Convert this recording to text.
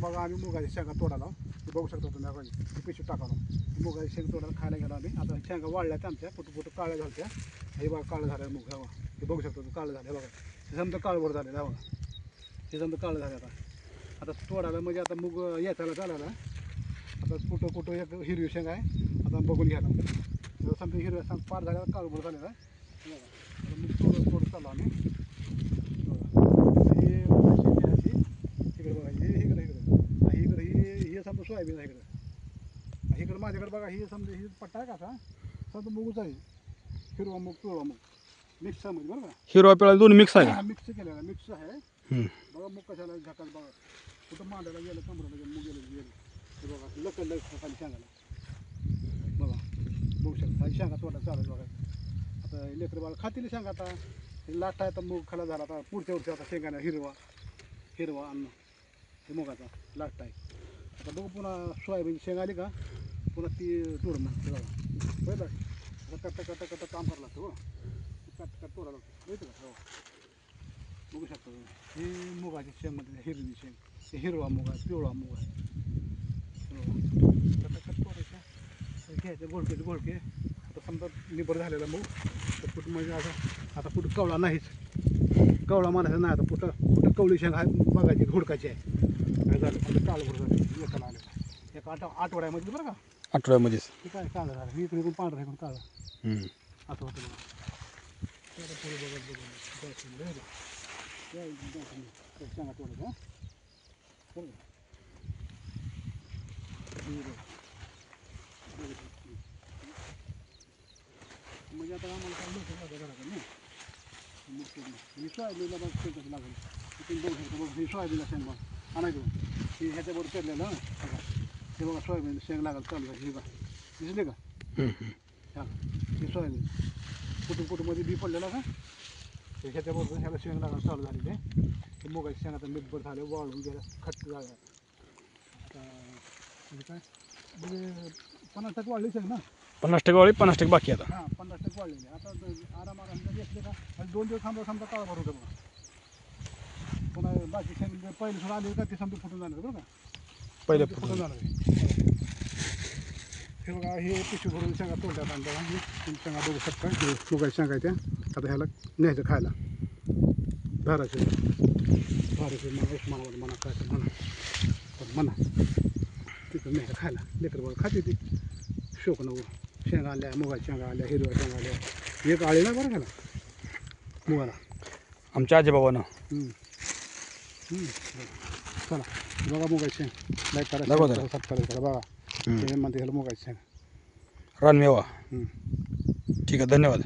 बघा आम्ही मुगाची शेंगा तोडायला ते बघू शकता तुम्ही आपण ती पिशवी टाकावं मुगाची शेंग तोडायला खायला गेलो आम्ही आता शेंगा वाढल्यात आमच्या कुठं काळ्या झाल्या हे बघा काळं झालं मुग हवा हे बघू शकतो काळं झालं बघा हे समजा काळभर झालेलं हवा हे समजा काळं झालं आता तोडायला म्हणजे आता मुग येताला चालायला आता कुठं एक हिरवी शेंग आहे आता बघून घ्यायला समजा हिरव्या पार झाल्याला काळभर झालेला आहे मुग तोडत चाललो आम्ही हे समजा सोयाबीन आहे इकडं माझ्याकडे बघा ही समजा ही पट्टा आहे का असा समजा मुगच आहे हिरवा मुग पिवळा मुग मिक्स आहे म्हणजे बरं का हिरवा पिवळा दोन मिक्स आहे मिक्स केलेला मिक्स आहे बघा मुग कशाला झाकाल बघा कुठं मांडायला गेलं कमराला गेलं मुग गेलं हे बघा लकल खाली शेंगाला बघा बघू शकता हा शेंगा तोडा चालेल बघा आता लेकरं बाळा खातील शेंगा आता लाटा आहे तर मुग खाला झाला आता पुढच्या वर्षी आता शेंगाने हिरवा अन्न हे मुगाचा लाट आहे आता बघू पुन्हा सोयाबीन शेंग आली का पुन्हा ती तोडून लागते बघा बरं आता कट्टा काम करावं लागतं हो कट्टा तोडावं लागतं माहिती का हो बघू शकतो ही मुगाची शेंगमध्ये हिरवी शेंग हे हिरवा मुग आहे पिवळा मुग आहे कट्टा तोडायचा घ्यायचे गोळके आता समजा निबर झालेला मूग तर कुठं म्हणजे आता कुठं कवळा नाहीच कवळा म्हणायचा नाही आता कुठं कवळी शेंग आहे बघायची घोडकाची आहे काय झालं आता काळभर झालं एकाला आलेला एका आठवड्यामध्ये बरं का आठवड्यामध्येच ते काय काळं झालं मी इकडे पांढरं इकडून काळं आठवतं बघा पुढे बघत शेंगा तोडायचं हां बरं म्हणजे आता आम्हाला काय लोक लागतं घराकडे नाही मी सोयाबीनला बघ शेंगाचं लागेल तुम्ही बघू शकता बघ ही सोयाबीनला शेंग बघ आणायचं हे ह्याच्याबरोबर पेरलेलं बघा हे बघा सोयाबीन शेंग लागायला चालू झाली हे बघा दिसले का हां हे सोयाबीन कुठं मध्ये बी पडलेलं का हे ह्याच्याबरोबर ह्याला शेंग लागायला चालू झालेले हे मुगाची शेंग आता मिठभर झाले वाळून गेलं खट्ट झालं आता म्हणजे काय म्हणजे 50% वाढली शेंग ना 50% वाळी 50% बाकी आता हां 50% वाढलेले आता आराम घेतले का आणि 2 दिवस समजा काळभर होतं बघा पुन्हा बाकी शेंग पहिले सुद्धा आले का ते समजा फुटून जाणार बरं का पहिले फुटून जाणार हे बघा हे पिशवी भरून शेंगा तोडल्यात आणि बघा हे शेंगा बघू शकता हे मुगाच्या शेंगा त्या आता ह्याला न्यायचं खायला धाराचे म्हणा उस्मानाबाद म्हणा काय तर म्हणा तिथं न्यायचं खायला लेकर बघा खाते ती शोक नको शेंगा आल्या मुगाच्या शेंगा आल्या हिरव्या शेंगा आल्या एक आळी ना बरं का ना मुगाला आमच्या आजीबाबानं चला बघा मुगाची शेंग लाईक करा सबस्क्राईब करा बघा हे म्हणते ह्याला मुगाची शेंग रानमेवा ठीक आहे धन्यवाद